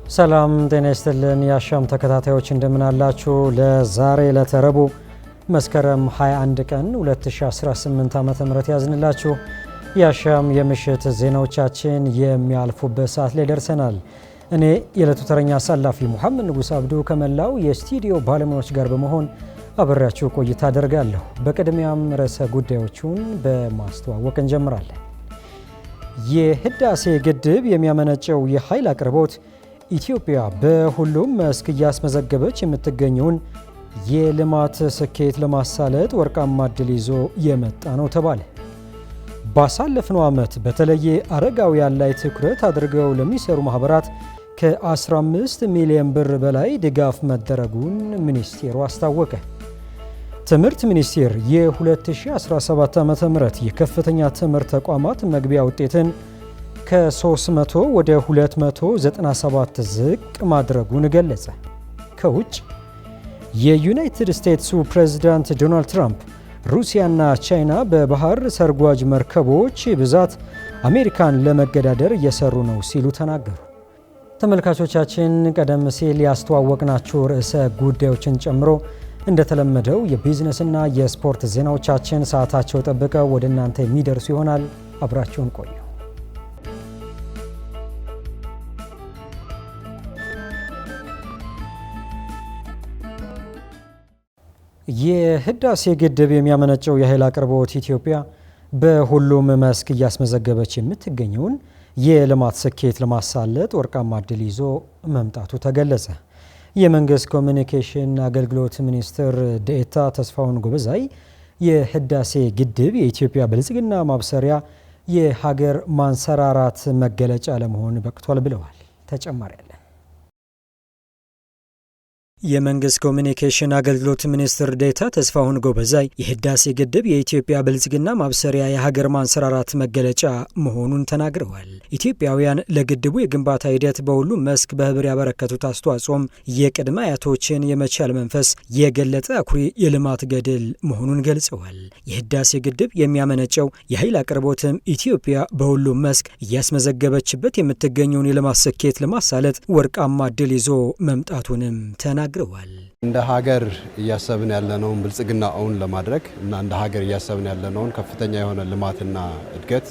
ሰላም ጤና ይስጥልን የአሻም ተከታታዮች እንደምን አላችሁ? ለዛሬ ለተረቡ መስከረም 21 ቀን 2018 ዓ.ም ያዝንላችሁ የአሻም የምሽት ዜናዎቻችን የሚያልፉበት ሰዓት ላይ ደርሰናል። እኔ የዕለቱ ተረኛ አሳላፊ ሙሐመድ ንጉስ አብዱ ከመላው የስቱዲዮ ባለሙያዎች ጋር በመሆን አብሬያችሁ ቆይታ አደርጋለሁ። በቅድሚያም ርዕሰ ጉዳዮቹን በማስተዋወቅ እንጀምራለን። የህዳሴ ግድብ የሚያመነጨው የኃይል አቅርቦት ኢትዮጵያ በሁሉም መስክ እያስመዘገበች የምትገኘውን የልማት ስኬት ለማሳለጥ ወርቃማ ዕድል ይዞ የመጣ ነው ተባለ። ባሳለፍነው ዓመት በተለየ አረጋውያን ላይ ትኩረት አድርገው ለሚሰሩ ማህበራት ከ15 ሚሊዮን ብር በላይ ድጋፍ መደረጉን ሚኒስቴሩ አስታወቀ። ትምህርት ሚኒስቴር የ2017 ዓ.ም የከፍተኛ ትምህርት ተቋማት መግቢያ ውጤትን ከ300 ወደ 297 ዝቅ ማድረጉን ገለጸ። ከውጭ የዩናይትድ ስቴትሱ ፕሬዝዳንት ዶናልድ ትራምፕ ሩሲያና ቻይና በባህር ሰርጓጅ መርከቦች ብዛት አሜሪካን ለመገዳደር እየሰሩ ነው ሲሉ ተናገሩ። ተመልካቾቻችን ቀደም ሲል ያስተዋወቅናችሁ ርዕሰ ጉዳዮችን ጨምሮ እንደተለመደው የቢዝነስና የስፖርት ዜናዎቻችን ሰዓታቸው ጠብቀው ወደ እናንተ የሚደርሱ ይሆናል። አብራችሁን ቆዩ። የህዳሴ ግድብ የሚያመነጨው የኃይል አቅርቦት ኢትዮጵያ በሁሉም መስክ እያስመዘገበች የምትገኘውን የልማት ስኬት ለማሳለጥ ወርቃማ ዕድል ይዞ መምጣቱ ተገለጸ። የመንግስት ኮሚኒኬሽን አገልግሎት ሚኒስትር ዴኤታ ተስፋውን ጎበዛይ የህዳሴ ግድብ የኢትዮጵያ ብልጽግና ማብሰሪያ የሀገር ማንሰራራት መገለጫ ለመሆን በቅቷል ብለዋል። ተጨማሪ ያለ የመንግስት ኮሚኒኬሽን አገልግሎት ሚኒስትር ዴኤታ ተስፋውን ጎበዛይ የህዳሴ ግድብ የኢትዮጵያ ብልጽግና ማብሰሪያ የሀገር ማንሰራራት መገለጫ መሆኑን ተናግረዋል። ኢትዮጵያውያን ለግድቡ የግንባታ ሂደት በሁሉም መስክ በህብር ያበረከቱት አስተዋጽኦም የቅድመ አያቶችን የመቻል መንፈስ የገለጠ አኩሪ የልማት ገድል መሆኑን ገልጸዋል። የህዳሴ ግድብ የሚያመነጨው የኃይል አቅርቦትም ኢትዮጵያ በሁሉም መስክ እያስመዘገበችበት የምትገኘውን የልማት ስኬት ለማሳለጥ ወርቃማ ዕድል ይዞ መምጣቱንም ተናግረዋል። እንደ ሀገር እያሰብን ያለነውን ብልጽግና እውን ለማድረግ እና እንደ ሀገር እያሰብን ያለነውን ከፍተኛ የሆነ ልማትና እድገት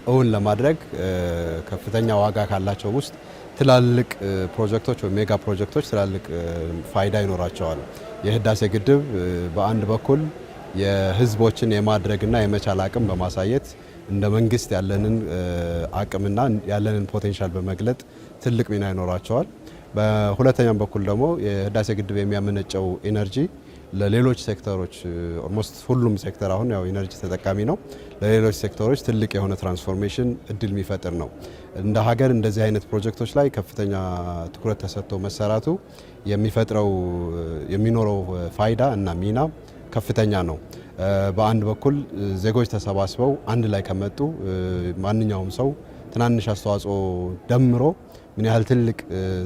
እውን ለማድረግ ከፍተኛ ዋጋ ካላቸው ውስጥ ትላልቅ ፕሮጀክቶች ወይ ሜጋ ፕሮጀክቶች ትላልቅ ፋይዳ ይኖራቸዋል። የህዳሴ ግድብ በአንድ በኩል የህዝቦችን የማድረግና የመቻል አቅም በማሳየት እንደ መንግስት ያለንን አቅምና ያለንን ፖቴንሻል በመግለጥ ትልቅ ሚና ይኖራቸዋል። በሁለተኛም በኩል ደግሞ የህዳሴ ግድብ የሚያመነጨው ኢነርጂ ለሌሎች ሴክተሮች ኦልሞስት ሁሉም ሴክተር አሁን ያው ኢነርጂ ተጠቃሚ ነው። ለሌሎች ሴክተሮች ትልቅ የሆነ ትራንስፎርሜሽን እድል የሚፈጥር ነው። እንደ ሀገር እንደዚህ አይነት ፕሮጀክቶች ላይ ከፍተኛ ትኩረት ተሰጥቶ መሰራቱ የሚኖረው ፋይዳ እና ሚና ከፍተኛ ነው። በአንድ በኩል ዜጎች ተሰባስበው አንድ ላይ ከመጡ ማንኛውም ሰው ትናንሽ አስተዋጽኦ ደምሮ ምን ያህል ትልቅ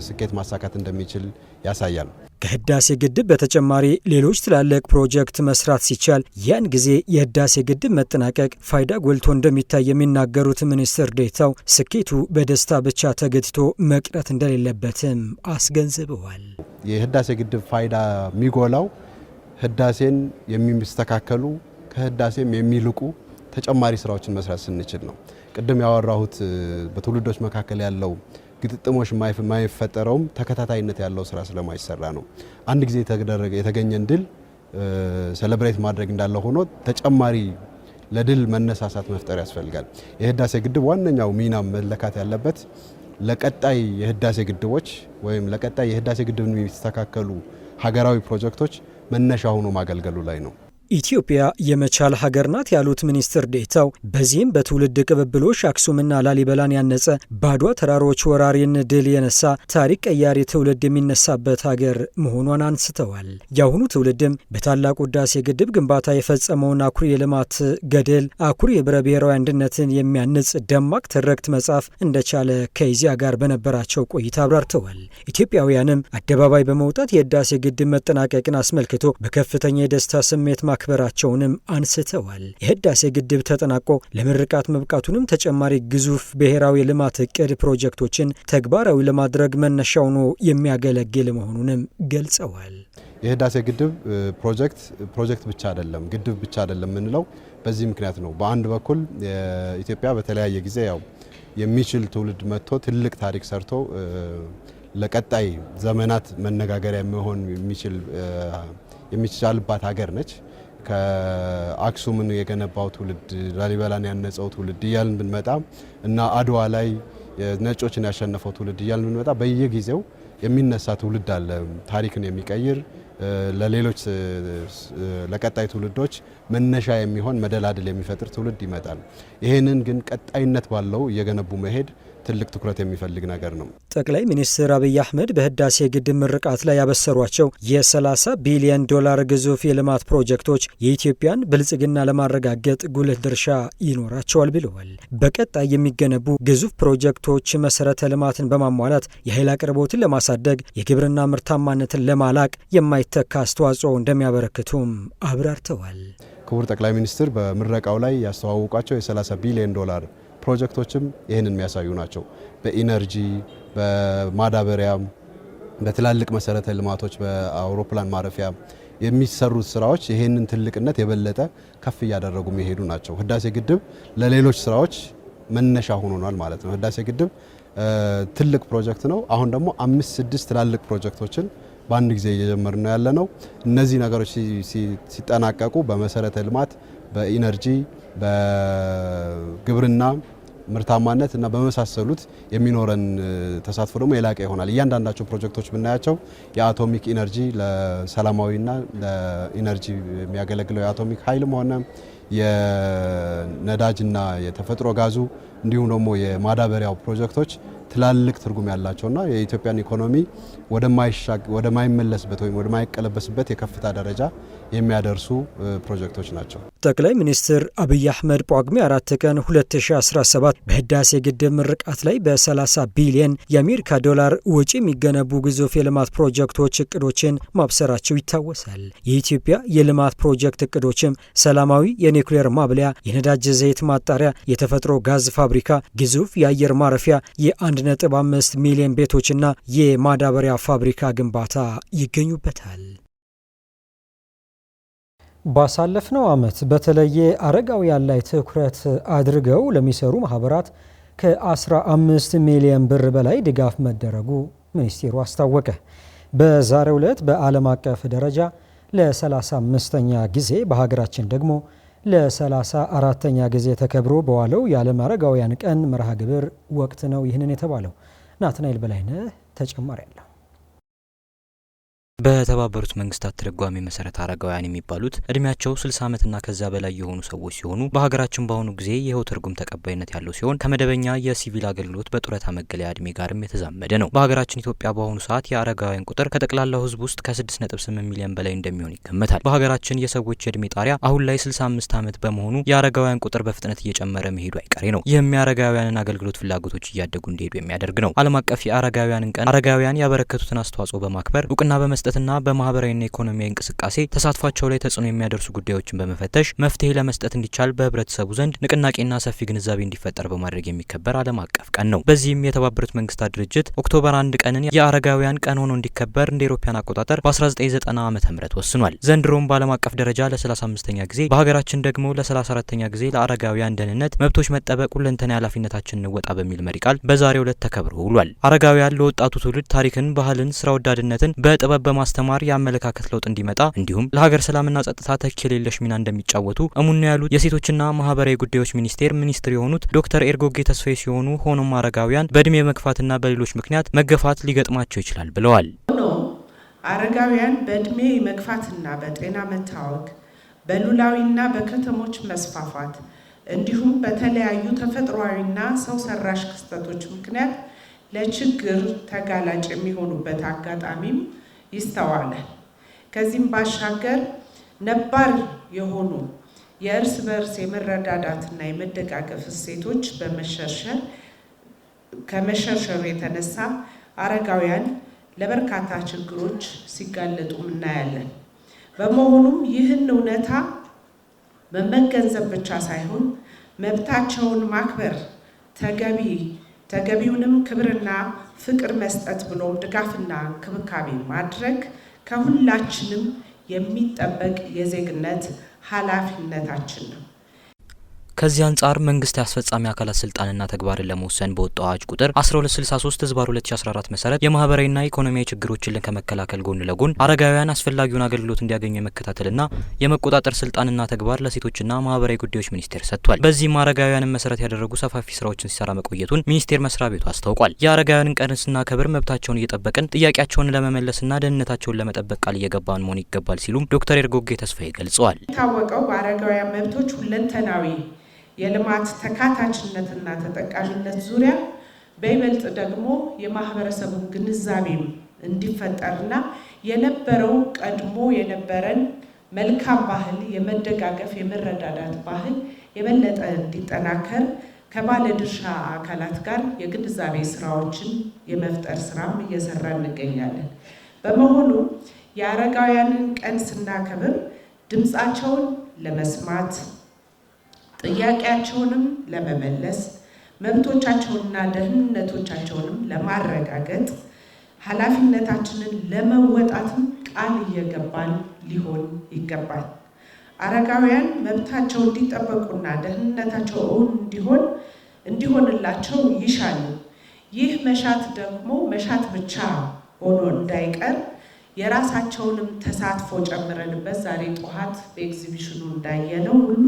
ስኬት ማሳካት እንደሚችል ያሳያል። ከህዳሴ ግድብ በተጨማሪ ሌሎች ትላልቅ ፕሮጀክት መስራት ሲቻል ያን ጊዜ የህዳሴ ግድብ መጠናቀቅ ፋይዳ ጎልቶ እንደሚታይ የሚናገሩት ሚኒስትር ዴኤታው ስኬቱ በደስታ ብቻ ተገድቶ መቅረት እንደሌለበትም አስገንዝበዋል። የህዳሴ ግድብ ፋይዳ የሚጎላው ህዳሴን የሚስተካከሉ ከህዳሴም የሚልቁ ተጨማሪ ስራዎችን መስራት ስንችል ነው። ቅድም ያወራሁት በትውልዶች መካከል ያለው ግጥጥሞች የማይፈጠረውም ተከታታይነት ያለው ስራ ስለማይሰራ ነው። አንድ ጊዜ የተገኘን ድል ሴሌብሬት ማድረግ እንዳለ ሆኖ ተጨማሪ ለድል መነሳሳት መፍጠር ያስፈልጋል። የህዳሴ ግድብ ዋነኛው ሚና መለካት ያለበት ለቀጣይ የህዳሴ ግድቦች ወይም ለቀጣይ የህዳሴ ግድብ የሚስተካከሉ ሀገራዊ ፕሮጀክቶች መነሻ ሆኖ ማገልገሉ ላይ ነው። ኢትዮጵያ የመቻል ሀገር ናት ያሉት ሚኒስትር ዴኤታው በዚህም በትውልድ ቅብብሎሽ አክሱምና ላሊበላን ያነጸ ባድዋ ተራሮች ወራሪን ድል የነሳ ታሪክ ቀያሪ ትውልድ የሚነሳበት ሀገር መሆኗን አንስተዋል። የአሁኑ ትውልድም በታላቁ ህዳሴ ግድብ ግንባታ የፈጸመውን አኩሪ የልማት ገድል አኩሪ የህብረ ብሔራዊ አንድነትን የሚያንጽ ደማቅ ትርክት መጻፍ እንደቻለ ከኢዜአ ጋር በነበራቸው ቆይታ አብራርተዋል። ኢትዮጵያውያንም አደባባይ በመውጣት የህዳሴ ግድብ መጠናቀቅን አስመልክቶ በከፍተኛ የደስታ ስሜት ማክበራቸውንም አንስተዋል። የህዳሴ ግድብ ተጠናቆ ለምርቃት መብቃቱንም ተጨማሪ ግዙፍ ብሔራዊ ልማት እቅድ ፕሮጀክቶችን ተግባራዊ ለማድረግ መነሻው ሆኖ የሚያገለግል መሆኑንም ገልጸዋል። የህዳሴ ግድብ ፕሮጀክት ብቻ አይደለም፣ ግድብ ብቻ አይደለም የምንለው በዚህ ምክንያት ነው። በአንድ በኩል ኢትዮጵያ በተለያየ ጊዜ ያው የሚችል ትውልድ መጥቶ ትልቅ ታሪክ ሰርቶ ለቀጣይ ዘመናት መነጋገሪያ መሆን የሚቻልባት ሀገር ነች። ከአክሱምን የገነባው ትውልድ፣ ላሊበላን ያነጸው ትውልድ እያልን ብንመጣ እና አድዋ ላይ ነጮችን ያሸነፈው ትውልድ እያልን ብንመጣ በየጊዜው የሚነሳ ትውልድ አለ። ታሪክን የሚቀይር ለሌሎች ለቀጣይ ትውልዶች መነሻ የሚሆን መደላድል የሚፈጥር ትውልድ ይመጣል። ይሄንን ግን ቀጣይነት ባለው እየገነቡ መሄድ ትልቅ ትኩረት የሚፈልግ ነገር ነው። ጠቅላይ ሚኒስትር አብይ አህመድ በህዳሴ ግድብ ምርቃት ላይ ያበሰሯቸው የ30 ቢሊዮን ዶላር ግዙፍ የልማት ፕሮጀክቶች የኢትዮጵያን ብልጽግና ለማረጋገጥ ጉልህ ድርሻ ይኖራቸዋል ብለዋል። በቀጣይ የሚገነቡ ግዙፍ ፕሮጀክቶች መሰረተ ልማትን በማሟላት የኃይል አቅርቦትን ለማሳደግ፣ የግብርና ምርታማነትን ለማላቅ የማይተካ አስተዋጽኦ እንደሚያበረክቱም አብራርተዋል። ክቡር ጠቅላይ ሚኒስትር በምረቃው ላይ ያስተዋወቋቸው የ30 ቢሊዮን ዶላር ፕሮጀክቶችም ይህንን የሚያሳዩ ናቸው። በኢነርጂ፣ በማዳበሪያ፣ በትላልቅ መሰረተ ልማቶች፣ በአውሮፕላን ማረፊያ የሚሰሩት ስራዎች ይህንን ትልቅነት የበለጠ ከፍ እያደረጉ የሚሄዱ ናቸው። ህዳሴ ግድብ ለሌሎች ስራዎች መነሻ ሆኖናል ማለት ነው። ህዳሴ ግድብ ትልቅ ፕሮጀክት ነው። አሁን ደግሞ 5-6 ትላልቅ ፕሮጀክቶችን በአንድ ጊዜ እየጀመርን ነው ያለነው። እነዚህ ነገሮች ሲጠናቀቁ በመሰረተ ልማት፣ በኢነርጂ፣ በግብርና ምርታማነት እና በመሳሰሉት የሚኖረን ተሳትፎ ደግሞ የላቀ ይሆናል። እያንዳንዳቸው ፕሮጀክቶች ብናያቸው የአቶሚክ ኢነርጂ ለሰላማዊና ለኢነርጂ የሚያገለግለው የአቶሚክ ኃይልም ሆነ የነዳጅና የተፈጥሮ ጋዙ እንዲሁም ደግሞ የማዳበሪያው ፕሮጀክቶች ትላልቅ ትርጉም ያላቸውና የኢትዮጵያን ኢኮኖሚ ወደማይመለስበት ወይም ወደማይቀለበስበት የከፍታ ደረጃ የሚያደርሱ ፕሮጀክቶች ናቸው። ጠቅላይ ሚኒስትር አብይ አህመድ ጳጉሜ 4 ቀን 2017 በህዳሴ ግድብ ምርቃት ላይ በ30 ቢሊዮን የአሜሪካ ዶላር ወጪ የሚገነቡ ግዙፍ የልማት ፕሮጀክቶች እቅዶችን ማብሰራቸው ይታወሳል። የኢትዮጵያ የልማት ፕሮጀክት እቅዶችም ሰላማዊ የኒውክሌር ማብለያ፣ የነዳጅ ዘይት ማጣሪያ፣ የተፈጥሮ ጋዝ ፋብሪካ፣ ግዙፍ የአየር ማረፊያ፣ የ1.5 ሚሊዮን ቤቶችና የማዳበሪያ ፋብሪካ ግንባታ ይገኙበታል። ባሳለፍነው ዓመት በተለየ አረጋውያን ላይ ትኩረት አድርገው ለሚሰሩ ማህበራት ከ15 ሚሊዮን ብር በላይ ድጋፍ መደረጉ ሚኒስቴሩ አስታወቀ። በዛሬው ዕለት በዓለም አቀፍ ደረጃ ለ35ኛ ጊዜ በሀገራችን ደግሞ ለ34ኛ ጊዜ ተከብሮ በዋለው የዓለም አረጋውያን ቀን መርሃ ግብር ወቅት ነው ይህንን የተባለው። ናትናኤል በላይነህ ተጨማሪ አለው። በተባበሩት መንግስታት ትርጓሜ መሰረት አረጋውያን የሚባሉት እድሜያቸው 60 ዓመትና ከዛ በላይ የሆኑ ሰዎች ሲሆኑ በሀገራችን በአሁኑ ጊዜ ይኸው ትርጉም ተቀባይነት ያለው ሲሆን ከመደበኛ የሲቪል አገልግሎት በጡረታ መገለያ እድሜ ጋርም የተዛመደ ነው። በሀገራችን ኢትዮጵያ በአሁኑ ሰዓት የአረጋውያን ቁጥር ከጠቅላላው ሕዝብ ውስጥ ከ6.8 ሚሊዮን በላይ እንደሚሆን ይገመታል። በሀገራችን የሰዎች የእድሜ ጣሪያ አሁን ላይ 65 ዓመት በመሆኑ የአረጋውያን ቁጥር በፍጥነት እየጨመረ መሄዱ አይቀሬ ነው። ይህም የአረጋውያንን አገልግሎት ፍላጎቶች እያደጉ እንዲሄዱ የሚያደርግ ነው። ዓለም አቀፍ የአረጋውያንን ቀን አረጋውያን ያበረከቱትን አስተዋጽኦ በማክበር እውቅና በመስጠትና በማህበራዊና ኢኮኖሚያዊ እንቅስቃሴ ተሳትፏቸው ላይ ተጽዕኖ የሚያደርሱ ጉዳዮችን በመፈተሽ መፍትሄ ለመስጠት እንዲቻል በህብረተሰቡ ዘንድ ንቅናቄና ሰፊ ግንዛቤ እንዲፈጠር በማድረግ የሚከበር ዓለም አቀፍ ቀን ነው። በዚህም የተባበሩት መንግስታት ድርጅት ኦክቶበር 1 ቀንን የአረጋውያን ቀን ሆኖ እንዲከበር እንደ አውሮፓውያን አቆጣጠር በ1990 ዓ.ም ወስኗል። ዘንድሮም በዓለም አቀፍ ደረጃ ለ35ኛ ጊዜ በሀገራችን ደግሞ ለ34ኛ ጊዜ ለአረጋውያን ደህንነት መብቶች መጠበቅ ሁለንተናዊ ኃላፊነታችን እንወጣ በሚል መሪ ቃል በዛሬው ዕለት ተከብሮ ውሏል። አረጋውያን ለወጣቱ ትውልድ ታሪክን፣ ባህልን፣ ስራ ወዳድነትን በጥበብ በማስተማር የአመለካከት ለውጥ እንዲመጣ እንዲሁም ለሀገር ሰላምና ጸጥታ ተኪ የሌለሽ ሚና እንደሚጫወቱ እሙን ነው ያሉት የሴቶችና ማህበራዊ ጉዳዮች ሚኒስቴር የሆኑት ዶክተር ኤርጎጌ ተስፋዬ ሲሆኑ ሆኖም አረጋውያን በእድሜ መግፋትና በሌሎች ምክንያት መገፋት ሊገጥማቸው ይችላል ብለዋል። አረጋውያን በእድሜ መግፋትና በጤና መታወክ፣ በሉላዊና በከተሞች መስፋፋት እንዲሁም በተለያዩ ተፈጥሯዊና ሰው ሰራሽ ክስተቶች ምክንያት ለችግር ተጋላጭ የሚሆኑበት አጋጣሚም ይስተዋላል። ከዚህም ባሻገር ነባር የሆኑ የእርስ በርስ የመረዳዳትና የመደጋገፍ እሴቶች ከመሸርሸሩ የተነሳ አረጋውያን ለበርካታ ችግሮች ሲጋለጡ እናያለን። በመሆኑም ይህን እውነታ በመገንዘብ ብቻ ሳይሆን መብታቸውን ማክበር ተገቢውንም ክብርና ፍቅር መስጠት ብሎም ድጋፍና እንክብካቤ ማድረግ ከሁላችንም የሚጠበቅ የዜግነት ኃላፊነታችን ነው። ከዚህ አንጻር መንግስት የአስፈጻሚ አካላት ስልጣንና ተግባርን ለመወሰን በወጣው አዋጅ ቁጥር 1263/2014 መሰረት የማህበራዊና ኢኮኖሚያዊ ችግሮችን ከመከላከል ጎን ለጎን አረጋውያን አስፈላጊውን አገልግሎት እንዲያገኙ የመከታተልና የመቆጣጠር ስልጣንና ተግባር ለሴቶችና ማህበራዊ ጉዳዮች ሚኒስቴር ሰጥቷል። በዚህም አረጋውያንን መሰረት ያደረጉ ሰፋፊ ስራዎችን ሲሰራ መቆየቱን ሚኒስቴር መስሪያ ቤቱ አስታውቋል። የአረጋውያንን ቀን ስናከብር መብታቸውን እየጠበቅን ጥያቄያቸውን ለመመለስና ደህንነታቸውን ለመጠበቅ ቃል እየገባን መሆን ይገባል ሲሉም ዶክተር ኤርጎጌ ተስፋዬ ገልጸዋል። የታወቀው በአረጋውያን መብቶች ሁለንተናዊ የልማት ተካታችነትና ተጠቃሚነት ዙሪያ በይበልጥ ደግሞ የማህበረሰቡን ግንዛቤም እንዲፈጠርና የነበረው ቀድሞ የነበረን መልካም ባህል የመደጋገፍ የመረዳዳት ባህል የበለጠ እንዲጠናከር ከባለድርሻ አካላት ጋር የግንዛቤ ስራዎችን የመፍጠር ስራም እየሰራ እንገኛለን። በመሆኑ የአረጋውያንን ቀን ስናከብር ድምፃቸውን ለመስማት ጥያቄያቸውንም ለመመለስ መብቶቻቸውንና ደህንነቶቻቸውንም ለማረጋገጥ ኃላፊነታችንን ለመወጣትም ቃል እየገባን ሊሆን ይገባል። አረጋውያን መብታቸው እንዲጠበቁና ደህንነታቸው እንዲሆንላቸው ይሻሉ። ይህ መሻት ደግሞ መሻት ብቻ ሆኖ እንዳይቀር የራሳቸውንም ተሳትፎ ጨምረንበት ዛሬ ጠዋት በኤግዚቢሽኑ እንዳየነው ሁሉ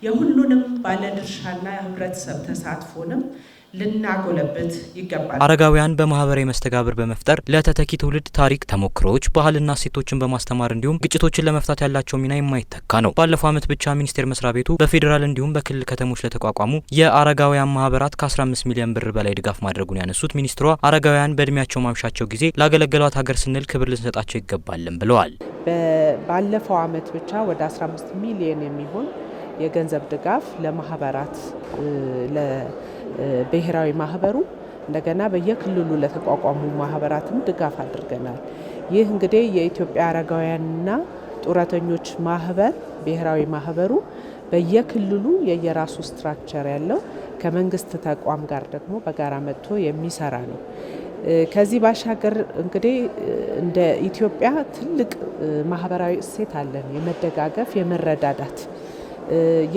የሁሉንም ባለድርሻና የህብረተሰብ ተሳትፎንም ልናጎለበት ይገባል። አረጋውያን በማህበራዊ መስተጋብር በመፍጠር ለተተኪ ትውልድ ታሪክ፣ ተሞክሮዎች፣ ባህልና እሴቶችን በማስተማር እንዲሁም ግጭቶችን ለመፍታት ያላቸው ሚና የማይተካ ነው። ባለፈው ዓመት ብቻ ሚኒስቴር መስሪያ ቤቱ በፌዴራል እንዲሁም በክልል ከተሞች ለተቋቋሙ የአረጋውያን ማህበራት ከ15 ሚሊዮን ብር በላይ ድጋፍ ማድረጉን ያነሱት ሚኒስትሯ አረጋውያን በእድሜያቸው ማምሻቸው ጊዜ ላገለገሏት ሀገር ስንል ክብር ልንሰጣቸው ይገባልም ብለዋል። ባለፈው ዓመት ብቻ ወደ 15 ሚሊዮን የሚሆን የገንዘብ ድጋፍ ለማህበራት ለብሔራዊ ማህበሩ እንደገና በየክልሉ ለተቋቋሙ ማህበራትም ድጋፍ አድርገናል። ይህ እንግዲህ የኢትዮጵያ አረጋውያንና ጡረተኞች ማህበር ብሔራዊ ማህበሩ በየክልሉ የየራሱ ስትራክቸር ያለው ከመንግስት ተቋም ጋር ደግሞ በጋራ መጥቶ የሚሰራ ነው። ከዚህ ባሻገር እንግዲህ እንደ ኢትዮጵያ ትልቅ ማህበራዊ እሴት አለን፣ የመደጋገፍ የመረዳዳት።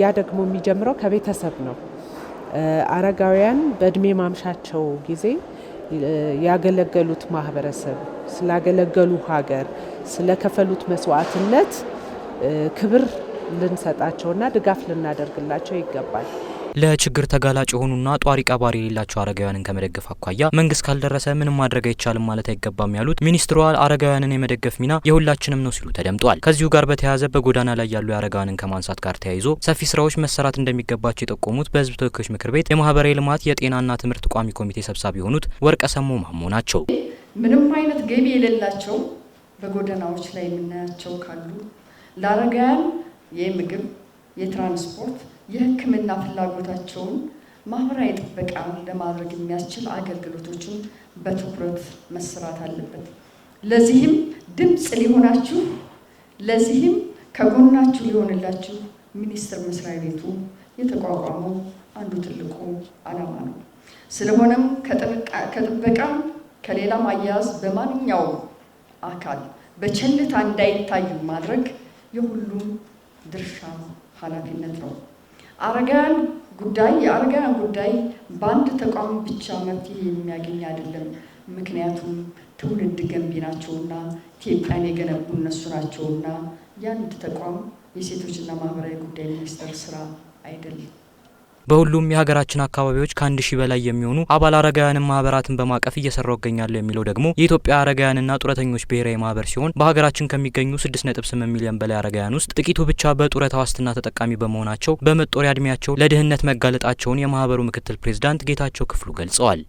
ያ ደግሞ የሚጀምረው ከቤተሰብ ነው። አረጋውያን በእድሜ ማምሻቸው ጊዜ ያገለገሉት ማህበረሰብ፣ ስላገለገሉ ሀገር፣ ስለከፈሉት መስዋዕትነት ክብር ልንሰጣቸውና ድጋፍ ልናደርግላቸው ይገባል። ለችግር ተጋላጭ የሆኑና ጧሪ ቀባሪ የሌላቸው አረጋውያንን ከመደገፍ አኳያ መንግስት ካልደረሰ ምንም ማድረግ አይቻልም ማለት አይገባም ያሉት ሚኒስትሯ አረጋውያንን የመደገፍ ሚና የሁላችንም ነው ሲሉ ተደምጧል። ከዚሁ ጋር በተያያዘ በጎዳና ላይ ያሉ አረጋውያንን ከማንሳት ጋር ተያይዞ ሰፊ ስራዎች መሰራት እንደሚገባቸው የጠቆሙት በህዝብ ተወካዮች ምክር ቤት የማህበራዊ ልማት የጤናና ትምህርት ቋሚ ኮሚቴ ሰብሳቢ የሆኑት ወርቀሰሙ ማሞ ናቸው። ምንም አይነት ገቢ የሌላቸው በጎዳናዎች ላይ የምናያቸው ካሉ ለአረጋውያን የምግብ፣ የትራንስፖርት፣ የሕክምና ፍላጎታቸውን ማህበራዊ ጥበቃ ለማድረግ የሚያስችል አገልግሎቶችን በትኩረት መስራት አለበት። ለዚህም ድምጽ ሊሆናችሁ፣ ለዚህም ከጎናችሁ ሊሆንላችሁ ሚኒስቴር መስሪያ ቤቱ የተቋቋመው አንዱ ትልቁ ዓላማ ነው። ስለሆነም ከጥበቃም ከሌላ ማያያዝ በማንኛውም አካል በቸልታ እንዳይታዩ ማድረግ የሁሉም ድርሻ ኃላፊነት ነው። የአረጋውያን ጉዳይ በአንድ ተቋም ብቻ መፍትሄ የሚያገኝ አይደለም። ምክንያቱም ትውልድ ገንቢ ናቸውና ኢትዮጵያን የገነቡ እነሱ ናቸውና የአንድ ተቋም የሴቶችና ማህበራዊ ጉዳይ ሚኒስቴር ስራ አይደለም። በሁሉም የሀገራችን አካባቢዎች ከ1000 በላይ የሚሆኑ አባል አረጋውያንን ማህበራትን በማቀፍ እየሰራው ይገኛሉ የሚለው ደግሞ የኢትዮጵያ አረጋውያንና ጡረተኞች ብሔራዊ ማህበር ሲሆን በሀገራችን ከሚገኙ 6.8 ሚሊዮን በላይ አረጋውያን ውስጥ ጥቂቱ ብቻ በጡረታ ዋስትና ተጠቃሚ በመሆናቸው በመጦሪያ እድሜያቸው ለድህነት መጋለጣቸውን የማህበሩ ምክትል ፕሬዝዳንት ጌታቸው ክፍሉ ገልጸዋል።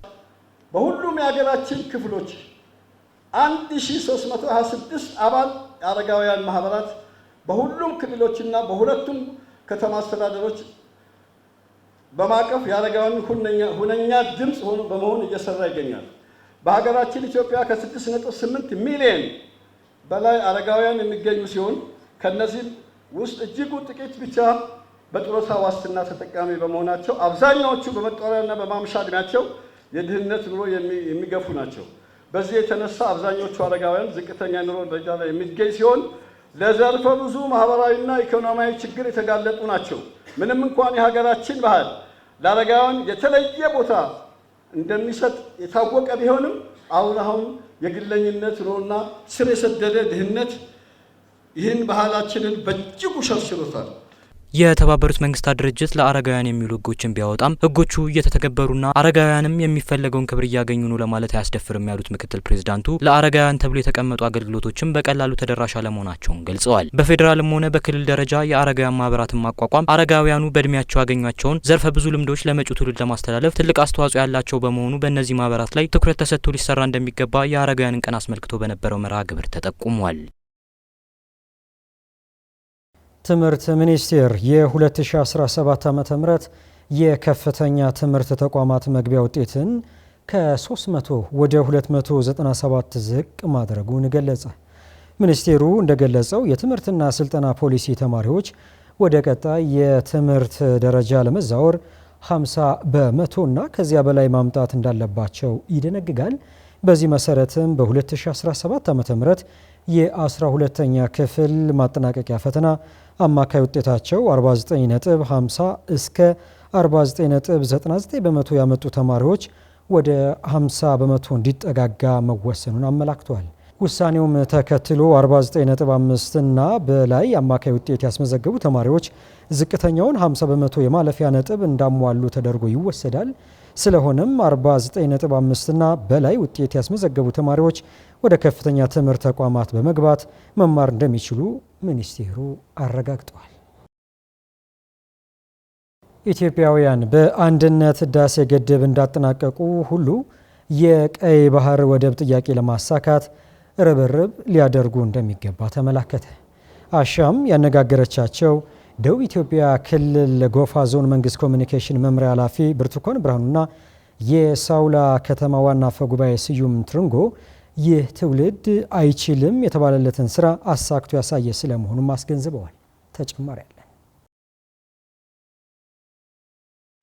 በሁሉም የሀገራችን ክፍሎች 1326 አባል አረጋውያን ማህበራት በሁሉም ክልሎችና በሁለቱም ከተማ አስተዳደሮች በማቀፍ የአረጋውያን ሁነኛ ድምፅ ሆኖ በመሆን እየሰራ ይገኛል። በሀገራችን ኢትዮጵያ ከ6.8 ሚሊዮን በላይ አረጋውያን የሚገኙ ሲሆን ከነዚህ ውስጥ እጅጉ ጥቂት ብቻ በጡረታ ዋስትና ተጠቃሚ በመሆናቸው አብዛኛዎቹ በመጦሪያና በማምሻ ዕድሜያቸው የድህነት ኑሮ የሚገፉ ናቸው። በዚህ የተነሳ አብዛኞቹ አረጋውያን ዝቅተኛ ኑሮ ደረጃ ላይ የሚገኝ ሲሆን ለዘርፈ ብዙ ማህበራዊና ኢኮኖሚያዊ ችግር የተጋለጡ ናቸው። ምንም እንኳን የሀገራችን ባህል ለአረጋውያን የተለየ ቦታ እንደሚሰጥ የታወቀ ቢሆንም አሁን የግለኝነት ኑሮና ስር የሰደደ ድህነት ይህን ባህላችንን በእጅጉ ሸርሽሮታል። የተባበሩት መንግስታት ድርጅት ለአረጋውያን የሚውሉ ህጎችን ቢያወጣም ህጎቹ እየተተገበሩና አረጋውያንም የሚፈለገውን ክብር እያገኙ ነው ለማለት አያስደፍርም ያሉት ምክትል ፕሬዝዳንቱ ለአረጋውያን ተብሎ የተቀመጡ አገልግሎቶችም በቀላሉ ተደራሽ አለመሆናቸውን ገልጸዋል። በፌዴራልም ሆነ በክልል ደረጃ የአረጋውያን ማህበራትን ማቋቋም አረጋውያኑ በእድሜያቸው ያገኟቸውን ዘርፈ ብዙ ልምዶች ለመጪው ትውልድ ለማስተላለፍ ትልቅ አስተዋጽኦ ያላቸው በመሆኑ በእነዚህ ማህበራት ላይ ትኩረት ተሰጥቶ ሊሰራ እንደሚገባ የአረጋውያንን ቀን አስመልክቶ በነበረው መርሃ ግብር ተጠቁሟል። ትምህርት ሚኒስቴር የ2017 ዓ.ም የከፍተኛ ትምህርት ተቋማት መግቢያ ውጤትን ከ300 ወደ 297 ዝቅ ማድረጉን ገለጸ። ሚኒስቴሩ እንደገለጸው የትምህርትና ስልጠና ፖሊሲ ተማሪዎች ወደ ቀጣይ የትምህርት ደረጃ ለመዛወር 50% እና ከዚያ በላይ ማምጣት እንዳለባቸው ይደነግጋል። በዚህ መሰረትም በ2017 ዓ.ም የ12ኛ ክፍል ማጠናቀቂያ ፈተና አማካይ ውጤታቸው 49.50 እስከ 49.99 በመቶ ያመጡ ተማሪዎች ወደ 50 በመቶ እንዲጠጋጋ መወሰኑን አመላክቷል። ውሳኔውም ተከትሎ 49.5 እና በላይ አማካይ ውጤት ያስመዘገቡ ተማሪዎች ዝቅተኛውን 50 በመቶ የማለፊያ ነጥብ እንዳሟሉ ተደርጎ ይወሰዳል። ስለሆነም 49.5 እና በላይ ውጤት ያስመዘገቡ ተማሪዎች ወደ ከፍተኛ ትምህርት ተቋማት በመግባት መማር እንደሚችሉ ሚኒስቴሩ አረጋግጧል። ኢትዮጵያውያን በአንድነት ህዳሴ ግድብ እንዳጠናቀቁ ሁሉ የቀይ ባህር ወደብ ጥያቄ ለማሳካት ርብርብ ሊያደርጉ እንደሚገባ ተመላከተ። አሻም ያነጋገረቻቸው ደቡብ ኢትዮጵያ ክልል ጎፋ ዞን መንግስት ኮሚኒኬሽን መምሪያ ኃላፊ ብርቱካን ብርሃኑና የሳውላ ከተማ ዋና አፈ ጉባኤ ስዩም ትርንጎ ይህ ትውልድ አይችልም የተባለለትን ስራ አሳክቶ ያሳየ ስለመሆኑም አስገንዝበዋል። ተጨማሪ ያለ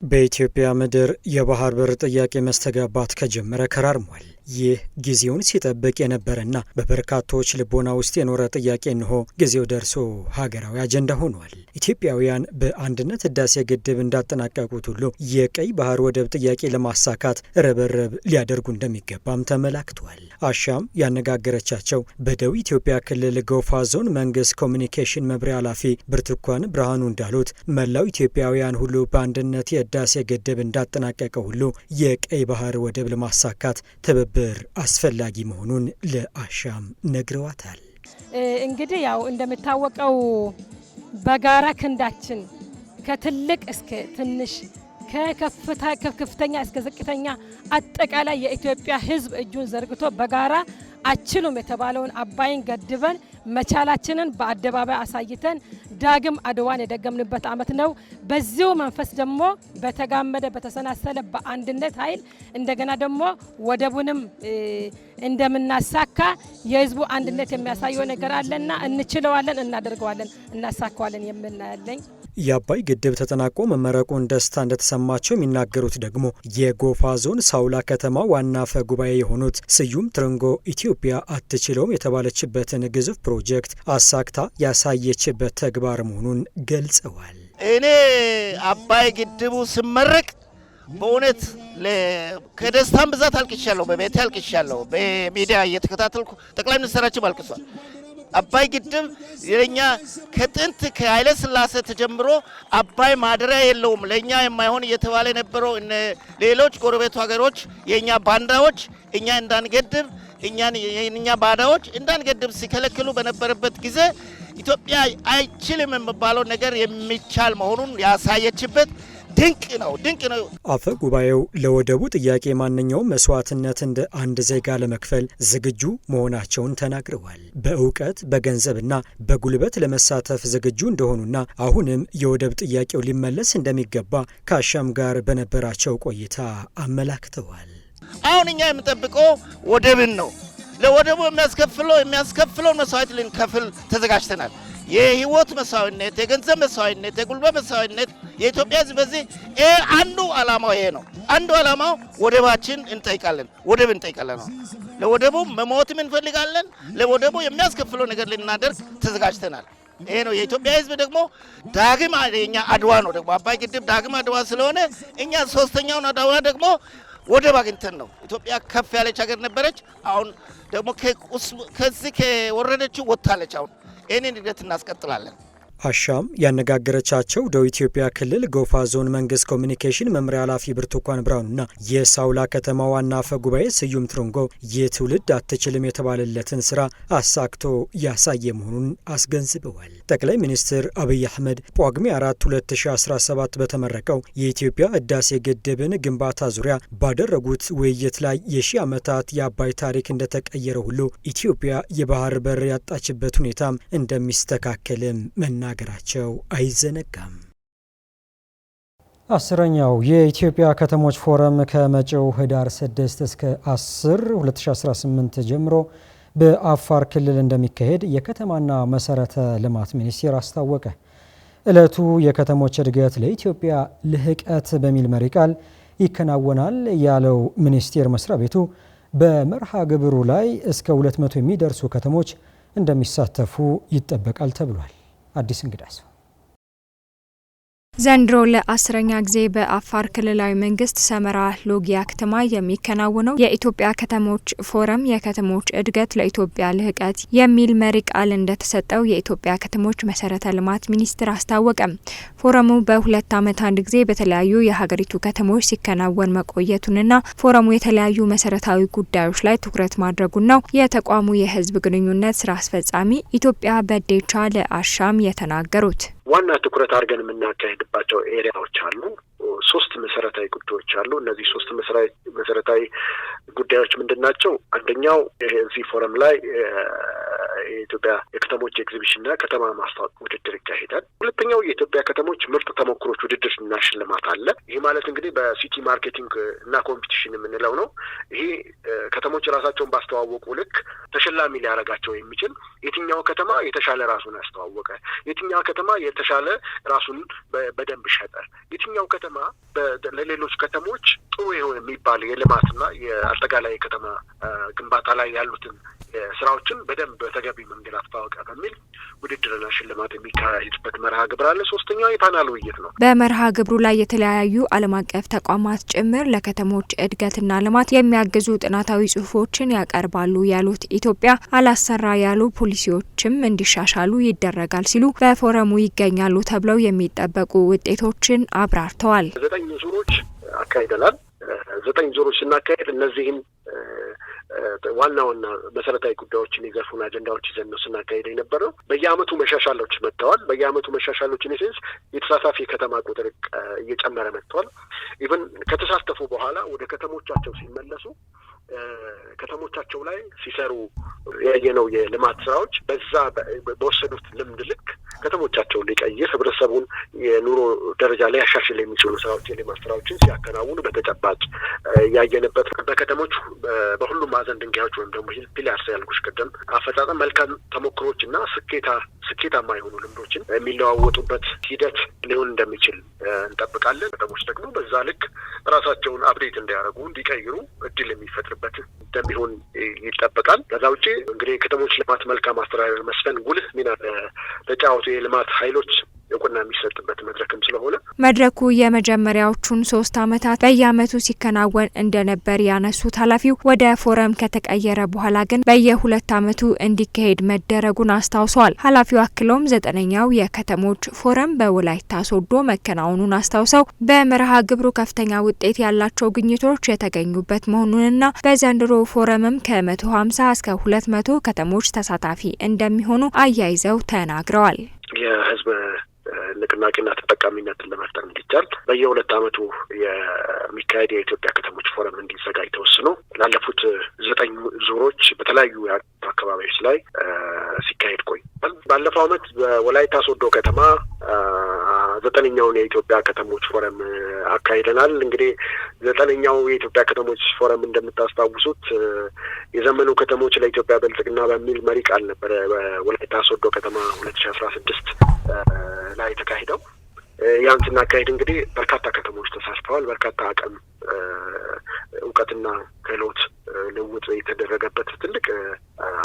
በኢትዮጵያ ምድር የባህር በር ጥያቄ መስተጋባት ከጀመረ ከራርሟል። ይህ ጊዜውን ሲጠብቅ የነበረና በበርካቶች ልቦና ውስጥ የኖረ ጥያቄ እንሆ ጊዜው ደርሶ ሀገራዊ አጀንዳ ሆኗል። ኢትዮጵያውያን በአንድነት ህዳሴ ግድብ እንዳጠናቀቁት ሁሉ የቀይ ባህር ወደብ ጥያቄ ለማሳካት ርብርብ ሊያደርጉ እንደሚገባም ተመላክቷል። አሻም ያነጋገረቻቸው በደቡብ ኢትዮጵያ ክልል ጎፋ ዞን መንግስት ኮሚኒኬሽን መምሪያ ኃላፊ ብርቱካን ብርሃኑ እንዳሉት መላው ኢትዮጵያውያን ሁሉ በአንድነት የህዳሴ ግድብ እንዳጠናቀቀ ሁሉ የቀይ ባህር ወደብ ለማሳካት ትብብር አስፈላጊ መሆኑን ለአሻም ነግረዋታል። እንግዲህ ያው እንደምታወቀው በጋራ ክንዳችን ከትልቅ እስከ ትንሽ ከከፍተኛ እስከ ዝቅተኛ አጠቃላይ የኢትዮጵያ ህዝብ እጁን ዘርግቶ በጋራ አችሉም የተባለውን አባይን ገድበን መቻላችንን በአደባባይ አሳይተን ዳግም አድዋን የደገምንበት ዓመት ነው። በዚሁ መንፈስ ደግሞ በተጋመደ በተሰናሰለ በአንድነት ኃይል እንደገና ደግሞ ወደቡንም እንደምናሳካ የህዝቡ አንድነት የሚያሳየው ነገር አለና እንችለዋለን፣ እናደርገዋለን፣ እናሳካዋለን የምናያለኝ። የአባይ ግድብ ተጠናቆ መመረቁን ደስታ እንደተሰማቸው የሚናገሩት ደግሞ የጎፋ ዞን ሳውላ ከተማ ዋና አፈ ጉባኤ የሆኑት ስዩም ትርንጎ ኢትዮጵያ አትችለውም የተባለችበትን ግዙፍ ፕሮጀክት አሳክታ ያሳየችበት ተግባር መሆኑን ገልጸዋል። እኔ አባይ ግድቡ ስመረቅ በእውነት ከደስታም ብዛት አልቅሻለሁ፣ በቤቴ አልቅሻለሁ። በሚዲያ እየተከታተልኩ ጠቅላይ ሚኒስትራችን አልቅሷል። አባይ ግድብ የኛ ከጥንት ከኃይለ ሥላሴ ተጀምሮ አባይ ማደሪያ የለውም ለኛ የማይሆን እየተባለ የነበረው ሌሎች ጎረቤቱ ሀገሮች የኛ ባንዳዎች እኛ እንዳንገድብ የኛ ባዳዎች እንዳንገድብ ሲከለክሉ በነበረበት ጊዜ ኢትዮጵያ አይችልም የሚባለው ነገር የሚቻል መሆኑን ያሳየችበት ድንቅ ነው። አፈ ጉባኤው ለወደቡ ጥያቄ ማንኛውም መስዋዕትነት እንደ አንድ ዜጋ ለመክፈል ዝግጁ መሆናቸውን ተናግረዋል። በእውቀት በገንዘብና በጉልበት ለመሳተፍ ዝግጁ እንደሆኑና አሁንም የወደብ ጥያቄው ሊመለስ እንደሚገባ ከአሻም ጋር በነበራቸው ቆይታ አመላክተዋል። አሁን እኛ የምንጠብቀው ወደብን ነው። ለወደቡ የሚያስከፍለውን መስዋዕት ልንከፍል ተዘጋጅተናል። የህይወት መስዋዕትነት፣ የገንዘብ መስዋዕትነት፣ የጉልበት መስዋዕትነት የኢትዮጵያ ህዝብ በዚህ አንዱ ዓላማው ይሄ ነው። አንዱ ዓላማው ወደባችን እንጠይቃለን፣ ወደብ እንጠይቃለን ነው። ለወደቡ መሞትም እንፈልጋለን። ለወደቡ የሚያስከፍለው ነገር ልናደርግ ተዘጋጅተናል። ይሄ ነው የኢትዮጵያ ህዝብ ደግሞ ዳግም የኛ አድዋ ነው። ደግሞ አባይ ግድብ ዳግም አድዋ ስለሆነ እኛ ሶስተኛውን አድዋ ደግሞ ወደብ አግኝተን ነው። ኢትዮጵያ ከፍ ያለች ሀገር ነበረች። አሁን ደግሞ ከዚህ ከወረደችው ወጥታለች። አሁን ይህንን ሂደት እናስቀጥላለን። አሻም ያነጋገረቻቸው ደቡብ ኢትዮጵያ ክልል ጎፋ ዞን መንግስት ኮሚኒኬሽን መምሪያ ኃላፊ ብርቱካን ብርሃኑና የሳውላ ከተማ ዋና አፈ ጉባኤ ስዩም ትሮንጎ የትውልድ አትችልም የተባለለትን ስራ አሳክቶ ያሳየ መሆኑን አስገንዝበዋል። ጠቅላይ ሚኒስትር አብይ አህመድ ጳጉሜ 4 2017 በተመረቀው የኢትዮጵያ ህዳሴ ግድብን ግንባታ ዙሪያ ባደረጉት ውይይት ላይ የሺህ ዓመታት የአባይ ታሪክ እንደተቀየረ ሁሉ ኢትዮጵያ የባህር በር ያጣችበት ሁኔታም እንደሚስተካከልም መናገራቸው አይዘነጋም። 10ኛው የኢትዮጵያ ከተሞች ፎረም ከመጪው ህዳር 6 እስከ 10 2018 ጀምሮ በአፋር ክልል እንደሚካሄድ የከተማና መሰረተ ልማት ሚኒስቴር አስታወቀ። ዕለቱ የከተሞች እድገት ለኢትዮጵያ ልህቀት በሚል መሪ ቃል ይከናወናል ያለው ሚኒስቴር መስሪያ ቤቱ በመርሃ ግብሩ ላይ እስከ 200 የሚደርሱ ከተሞች እንደሚሳተፉ ይጠበቃል ተብሏል። አዲስ እንግዳስ ዘንድሮ ለ10ኛ ጊዜ በአፋር ክልላዊ መንግስት ሰመራ ሎጊያ ከተማ የሚከናወነው የኢትዮጵያ ከተሞች ፎረም የከተሞች እድገት ለኢትዮጵያ ልህቀት የሚል መሪ ቃል እንደተሰጠው የኢትዮጵያ ከተሞች መሰረተ ልማት ሚኒስቴር አስታወቀ። ፎረሙ በ2 ዓመት አንድ ጊዜ በተለያዩ የሀገሪቱ ከተሞች ሲከናወን መቆየቱንና ፎረሙ የተለያዩ መሰረታዊ ጉዳዮች ላይ ትኩረት ማድረጉን ነው የተቋሙ የህዝብ ግንኙነት ስራ አስፈጻሚ ኢትዮጵያ በዴቻ ለአሻም የተናገሩት። ዋና ትኩረት አድርገን የምናካሄድባቸው ኤሪያዎች አሉ። 3 መሰረታዊ ጉዳዮች አሉ። እነዚህ 3 መሰረታዊ ጉዳዮች ምንድናቸው? አንደኛው እዚህ ፎረም ላይ የኢትዮጵያ የከተሞች ኤግዚቢሽንና ከተማ ማስታወቅ ውድድር ይካሄዳል። ሁለተኛው የኢትዮጵያ ከተሞች ምርጥ ተሞክሮች ውድድርና ሽልማት አለ። ይሄ ማለት እንግዲህ በሲቲ ማርኬቲንግ እና ኮምፒቲሽን የምንለው ነው። ይሄ ከተሞች ራሳቸውን ባስተዋወቁ ልክ ተሸላሚ ሊያደርጋቸው የሚችል የትኛው ከተማ የተሻለ ራሱን ያስተዋወቀ፣ የትኛው ከተማ የተሻለ ራሱን በደንብ ሸጠ፣ የትኛው ከተማ ለሌሎች ከተሞች ጥሩ የሆነ የሚባል የልማትና የአጠቃላይ ከተማ ግንባታ ላይ ያሉትን ስራዎችን በደንብ በተገቢ መንገድ አስተዋወቀ በሚል ውድድርና ሽልማት የሚካሄድበት መርሃ ግብር አለ። ሶስተኛው የፓናል ውይይት ነው። በመርሃ ግብሩ ላይ የተለያዩ ዓለም አቀፍ ተቋማት ጭምር ለከተሞች እድገትና ልማት የሚያግዙ ጥናታዊ ጽሁፎችን ያቀርባሉ ያሉት ኢትዮጵያ አላሰራ ያሉ ፖሊሲዎችም እንዲሻሻሉ ይደረጋል ሲሉ በፎረሙ ይገኛሉ ተብለው የሚጠበቁ ውጤቶችን አብራርተዋል። 9 ዙሮች አካሂደናል። 9 ዙሮች ስናካሄድ እነዚህም ዋና መሰረታዊ ጉዳዮችን የዘርፉን አጀንዳዎች ይዘን ነው ስናካሄድ የነበረው። በየአመቱ መሻሻሎች መጥተዋል። በየአመቱ መሻሻሎች ኢንሴንስ የተሳታፊ ከተማ ቁጥር እየጨመረ መጥቷል። ኢቭን ከተሳተፉ በኋላ ወደ ከተሞቻቸው ሲመለሱ ከተሞቻቸው ላይ ሲሰሩ ያየነው የልማት ስራዎች በዛ በወሰዱት ልምድ ልክ ከተሞቻቸውን ሊቀይር ህብረተሰቡን የኑሮ ደረጃ ላይ ያሻሽል የሚችሉ ስራዎች የልማት ስራዎችን ሲያከናውኑ በተጨባጭ ያየንበት በከተሞች በሁሉም ማዕዘን ድንጋዮች ወይም ደግሞ ፒላርስ ያልኩሽ ቅድም አፈጻጸም መልካም ተሞክሮች እና ስኬታማ የሆኑ ልምዶችን የሚለዋወጡበት ሂደት ሊሆን እንደሚችል እንጠብቃለን። ከተሞች ደግሞ በዛ ልክ ራሳቸውን አፕዴት እንዲያደርጉ እንዲቀይሩ እድል የሚፈጥርበት እንደሚሆን ይጠበቃል። ከዛ ውጪ እንግዲህ የከተሞች ልማት መልካም አስተዳደር መስፈን ጉልህ ሚና ተጫዋቹ የልማት ኃይሎች እውቅና የሚሰጥበት መድረክም ስለሆነ መድረኩ የመጀመሪያዎቹን 3 ዓመታት በየአመቱ ሲከናወን እንደነበር ያነሱት ኃላፊው ወደ ፎረም ከተቀየረ በኋላ ግን በየ2 ዓመቱ እንዲካሄድ መደረጉን አስታውሰዋል። ኃላፊው አክለውም 9ኛው የከተሞች ፎረም በወላይታ ሶዶ መከናወኑን አስታውሰው በመርሃ ግብሩ ከፍተኛ ውጤት ያላቸው ግኝቶች የተገኙበት መሆኑንና በዘንድሮ ፎረምም ከ150 እስከ 200 ከተሞች ተሳታፊ እንደሚሆኑ አያይዘው ተናግረዋል። የህዝብ ንቅናቄና ተጠቃሚነትን ለመፍጠር እንዲቻል በየ2 ዓመቱ የሚካሄድ የኢትዮጵያ ከተሞች ፎረም እንዲዘጋጅ ተወስኖ ላለፉት 9 ዙሮች በተለያዩ አካባቢዎች ላይ ሲካሄድ ቆይቷል። ባለፈው ዓመት በወላይታ ሶዶ ከተማ 9ኛውን የኢትዮጵያ ከተሞች ፎረም አካሂደናል። እንግዲህ 9ኛው የኢትዮጵያ ከተሞች ፎረም እንደምታስታውሱት የዘመኑ ከተሞች ለኢትዮጵያ ብልጽግና በሚል መሪ ቃል ነበር በወላይታ ሶዶ ከተማ 2016 ላይ ተካሂደው። ያን ስናካሄድ እንግዲህ በርካታ ከተሞች ተሳትፈዋል። በርካታ አቅም እውቀትና ክህሎት ልውውጥ የተደረገበት ትልቅ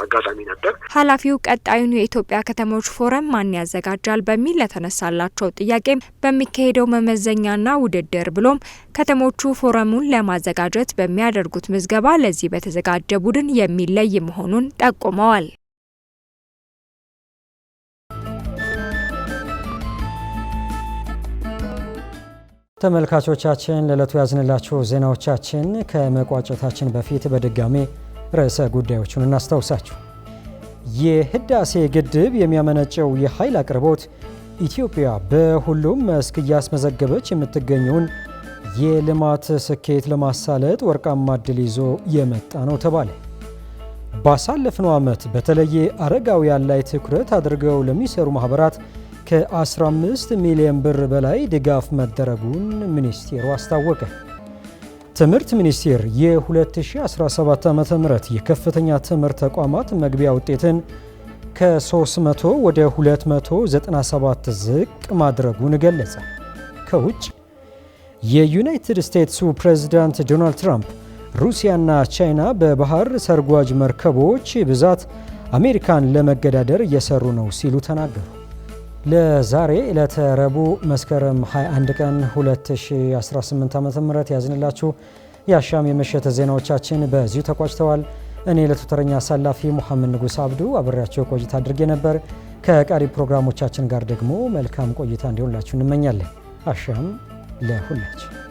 አጋጣሚ ነበር። ኃላፊው ቀጣዩን የኢትዮጵያ ከተሞች ፎረም ማን ያዘጋጃል በሚል ለተነሳላቸው ጥያቄም በሚካሄደው መመዘኛና ውድድር ብሎም ከተሞቹ ፎረሙን ለማዘጋጀት በሚያደርጉት ምዝገባ ለዚህ በተዘጋጀ ቡድን የሚለይ መሆኑን ጠቁመዋል። ተመልካቾቻችን ለዕለቱ ያዝንላችሁ ዜናዎቻችን ከመቋጨታችን በፊት በድጋሜ ርዕሰ ጉዳዮቹን እናስታውሳችሁ። የህዳሴ ግድብ የሚያመነጨው የኃይል አቅርቦት ኢትዮጵያ በሁሉም መስክ እያስመዘገበች የምትገኘውን የልማት ስኬት ለማሳለጥ ወርቃማ ዕድል ይዞ የመጣ ነው ተባለ። ባሳለፍነው ዓመት በተለየ አረጋውያን ላይ ትኩረት አድርገው ለሚሰሩ ማህበራት ከ15 ሚሊዮን ብር በላይ ድጋፍ መደረጉን ሚኒስቴሩ አስታወቀ። ትምህርት ሚኒስቴር የ2017 ዓ.ም የከፍተኛ ትምህርት ተቋማት መግቢያ ውጤትን ከ300 ወደ 297 ዝቅ ማድረጉን ገለጸ። ከውጭ የዩናይትድ ስቴትሱ ፕሬዝዳንት ዶናልድ ትራምፕ ሩሲያና ቻይና በባህር ሰርጓጅ መርከቦች ብዛት አሜሪካን ለመገዳደር እየሰሩ ነው ሲሉ ተናገሩ። ለዛሬ ዕለተ ረቡዕ መስከረም 21 ቀን 2018 ዓ.ም ያዝንላችሁ የአሻም የምሽት ዜናዎቻችን በዚሁ ተቋጭተዋል። እኔ ለተተረኛ አሳላፊ ሙሐመድ ንጉስ አብዱ አብሬያቸው ቆይታ አድርጌ ነበር። ከቀሪ ፕሮግራሞቻችን ጋር ደግሞ መልካም ቆይታ እንዲሆንላችሁ እንመኛለን። አሻም ለሁላችሁ።